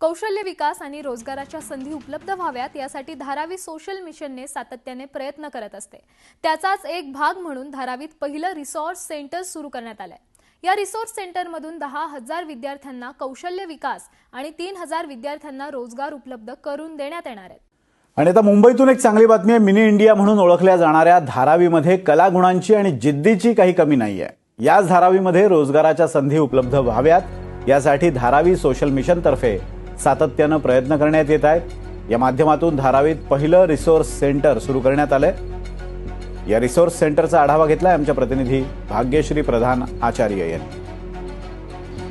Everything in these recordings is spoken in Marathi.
कौशल्य विकास आणि रोजगाराच्या संधी उपलब्ध व्हाव्यात यासाठी धारावी सोशल मिशनने सातत्याने प्रयत्न करत असते। त्याचाच एक भाग म्हणून धारावीत पहिलं रिसोर्स सेंटर सुरू करण्यात आलंय। या रिसोर्स सेंटरमधून 10,000 विद्यार्थ्यांना कौशल्य विकास आणि 3,000 विद्यार्थ्यांना रोजगार उपलब्ध करून देण्यात येणार आहेत। आणि आता मुंबईतून एक चांगली बातमी आहे। मिनी इंडिया म्हणून ओळखल्या जाणाऱ्या धारावीमध्ये कलागुणांची आणि जिद्दीची काही कमी नाहीये। याच धारावीमध्ये रोजगाराच्या संधी उपलब्ध व्हाव्यात यासाठी धारावी सोशल मिशन तर्फे सातत्याने प्रयत्न करण्यात येत आहेत। या माध्यमातून धारावीत पहिलं रिसोर्स सेंटर सुरू करण्यात आलंय। या रिसोर्स सेंटरचा आढावा घेतलाय आमच्या प्रतिनिधी भाग्यश्री प्रधान आचार्य यांनी।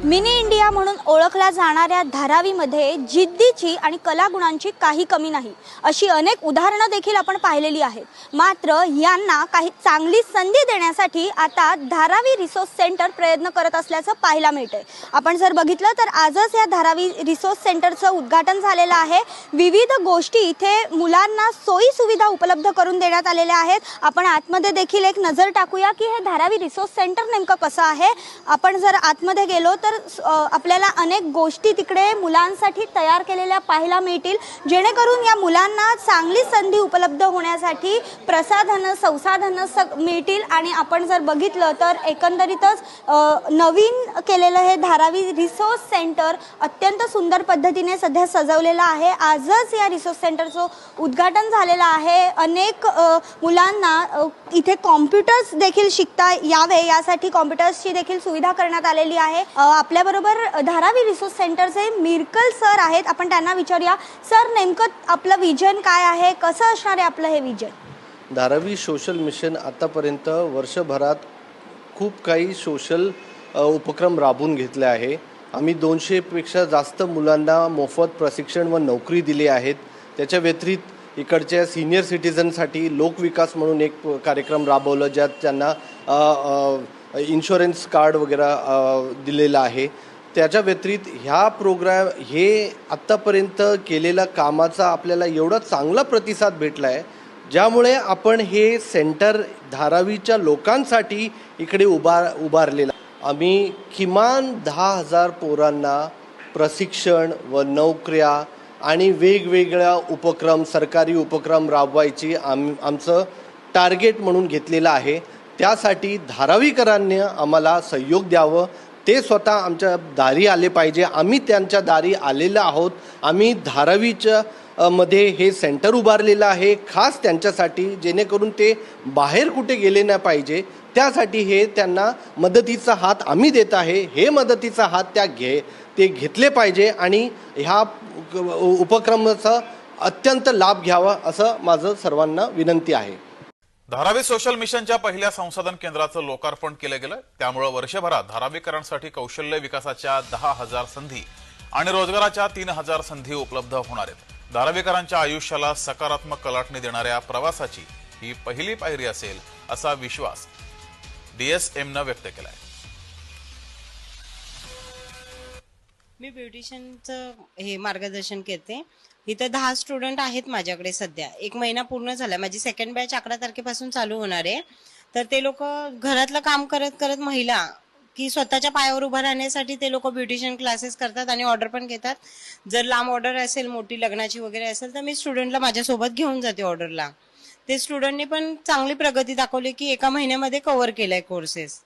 मिनी इंडिया म्हणून ओळखल्या जाणाऱ्या धारावीमध्ये जिद्दीची आणि कलागुणांची काही कमी नाही अशी अनेक उदाहरणं देखील आपण पाहिलेली आहेत। मात्र यांना काही चांगली संधी देण्यासाठी आता धारावी रिसोर्स सेंटर प्रयत्न करत असल्याचं पाहायला मिळतंय। आपण जर बघितलं तर आजच या धारावी रिसोर्स सेंटरचं उद्घाटन झालेलं आहे। विविध गोष्टी इथे मुलांना सोयी सुविधा उपलब्ध करून देण्यात आलेल्या आहेत। आपण आतमध्ये देखील एक नजर टाकूया की हे धारावी रिसोर्स सेंटर नेमकं कसं आहे। आपण जर आतमध्ये गेलो तर आपल्याला अनेक गोष्टी तिकडे मुलांसाठी तयार केलेल्या पाहायला मिळतील, जेणेकरून या मुलांना चांगली संधी उपलब्ध होण्यासाठी प्रसाधनं संसाधनं मिळतील। आणि आपण जर बघितलं तर एकंदरीतच नवीन केलेलं हे धारावी रिसोर्स सेंटर अत्यंत सुंदर पद्धतीने सध्या सजवलेलं आहे। आजच या रिसोर्स सेंटरचं उद्घाटन झालेलं आहे। अनेक मुलांना इथे कॉम्प्युटर्स देखील शिकता यावे यासाठी कॉम्प्युटर्सची देखील सुविधा करण्यात आलेली आहे। आपल्या बरोबर धारावी रिसोर्स सेंटरचे मिरकल सर आहेत, आपण त्यांना विचारूया। सर, नेमकं आपलं विजन काय आहे, कसं असणार आहे आपलं हे विजन? धारावी सोशल मिशन आतापर्यंत वर्षभरात खूप काही सोशल उपक्रम राबवून घेतले आहे। आम्ही 200 पेक्षा जास्त मुलांना मोफत प्रशिक्षण व नोकरी दिली आहेत। त्याच्या व्यतिरिक्त इकडच्या सीनियर सिटीजनसाठी लोकविकास म्हणून एक कार्यक्रम राबवला, ज्यात त्यांना इन्शुरन्स कार्ड वगैरे दिलेलं आहे। त्याच्या व्यतिरिक्त ह्या प्रोग्राम हे आत्तापर्यंत केलेल्या कामाचा आपल्याला एवढा चांगला प्रतिसाद भेटला आहे, ज्यामुळे आपण हे सेंटर धारावीच्या लोकांसाठी इकडे उभारलेलं। आम्ही किमान 10,000 पोरांना प्रशिक्षण व नोकऱ्या आणि वेगवेगळ्या उपक्रम सरकारी उपक्रम राबवायची आमचं टार्गेट म्हणून घेतलेलं आहे। त्यासाठी धारावीकरांनी आम्हाला सहयोग द्यावं, ते स्वतः आमच्या दारी आले पाहिजे। आम्ही त्यांच्या दारी आलेलो आहोत। आम्ही धारावीच्या मध्ये हे सेंटर उभारलेलं आहे खास त्यांच्यासाठी, जेणेकरून ते बाहेर कुठे गेले नाही पाहिजे। त्यासाठी हे त्यांना मदतीचा हात आम्ही देत आहे। हे मदतीचा हात ते घेतले पाहिजे आणि ह्या उपक्रमाचा अत्यंत लाभ घ्यावा असं माझं सर्वांना विनंती आहे। धारावी सोशल मिशनच्या पहिल्या संसाधन केंद्राचं लोकार्पण केलं गेलं। त्यामुळे वर्षभरात धारावीकरांसाठी कौशल्य विकासाच्या 10,000 संधी आणि रोजगाराच्या 3,000 संधी उपलब्ध होणार आहेत। धारावीकरांच्या आयुष्याला सकारात्मक कलाटणी देणाऱ्या प्रवासाची ही पहिली पायरी असेल असा विश्वास DSMनं व्यक्त केलाय। मी ब्युटिशियनचं हे मार्गदर्शन करते। इथे 10 स्टुडंट आहेत माझ्याकडे सध्या। 1 महिना पूर्ण झाला। माझी सेकंड बॅच 11 तारखेपासून चालू होणार आहे। तर ते लोक घरातलं काम करत करत महिला की स्वतःच्या पायावर उभं राहण्यासाठी ते लोक ब्युटिशियन क्लासेस करतात आणि ऑर्डर पण घेतात। जर लांब ऑर्डर असेल, मोठी लग्नाची वगैरे असेल, तर मी स्टुडंटला माझ्यासोबत घेऊन जाते ऑर्डरला। ते स्टुडंटने पण चांगली प्रगती दाखवली की 1 महिन्यामध्ये कव्हर केलाय कोर्सेस।